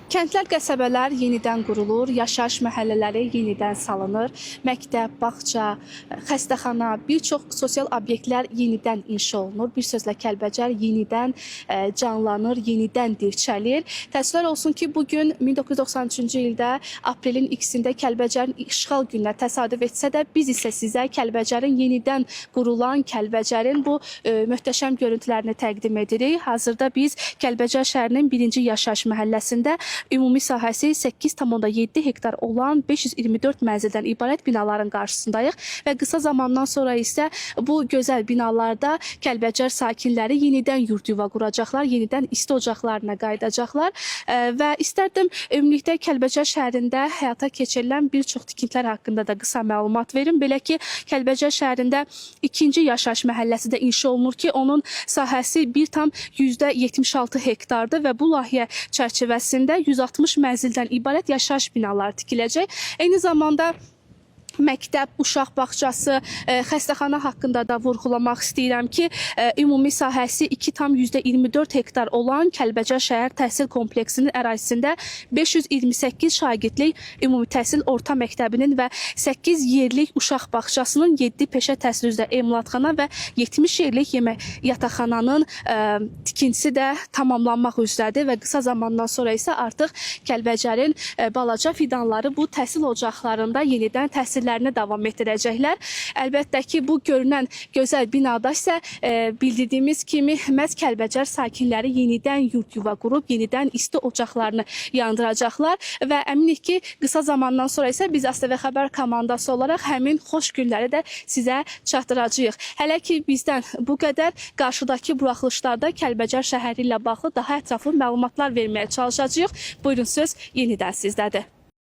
Kəndlər, qəsəbələr yenidən qurulur, yaşayış məhəllələri yenidən salınır, məktəb, bağça, xəstəxana, bir çox sosial obyektlər yenidən inşa olunur. Bir sözlə Kəlbəcər yenidən canlanır, yenidən dirçəlir. Təəssüflər olsun ki, bugün 1993-cü ildə aprelin 2-sində Kəlbəcərin işğal gününə təsadüf etsə də, biz isə sizə Kəlbəcərin yenidən qurulan, Kəlbəcərin bu möhtəşəm görüntülərini təqdim edirik. Hazırda biz Kəlbəcər şəhərinin 1-ci yaşayış məhəlləsində ümumi sahəsi 8,7 hektar olan 524 mənzildən ibarət binaların qarşısındayıq və qısa zamandan sonra isə bu gözəl binalarda Kəlbəcər sakinləri yenidən yurd yuva quracaqlar, yenidən isti ocaqlarına qayıdacaqlar və istərdim ümumilikdə Kəlbəcər şəhərində həyata keçirilən bir çox tikintilər haqqında da qısa məlumat verim. Belə ki, Kəlbəcər şəhərində 2-ci yaşayış məhəlləsi də inşa olunur ki, onun sahəsi 1,76 hektardır və bu layihə çərçivəsində 160 mənzildən ibarət yaşayış binaları tikiləcək. Eyni zamanda məktəb, uşaq bağçası, xəstəxana haqqında da vurğulamaq istəyirəm ki, ümumi sahəsi 2,24 hektar olan Kəlbəcər şəhər təhsil kompleksinin ərazisində 528 şagirdlik ümumi təhsil orta məktəbinin və 8 yerlik uşaq bağçasının, 7 peşə təhsil üzrə emalatxana və 70 yerlik yataqxananın tikintisi də tamamlanmaq üzrədir və qısa zamandan sonra isə artıq Kəlbəcərin balaca fidanları bu təhsil ocaqlarında yenidən təhsil davam etdirəcəklər. Əlbəttə ki, bu görünən gözəl binada isə bildirdiyimiz kimi məhz Kəlbəcər sakinləri yenidən yurd yuva qurub, yenidən isti ocaqlarını yandıracaqlar və əminik ki, qısa zamandan sonra isə biz ASTV Xəbər komandası olaraq həmin xoş günləri də sizə çatdıracağıq. Hələ ki, bizdən bu qədər. Qarşıdakı buraxılışlarda Kəlbəcər şəhəri ilə bağlı daha ətraflı məlumatlar verməyə çalışacağıq. Buyurun, söz yenidən sizdədir.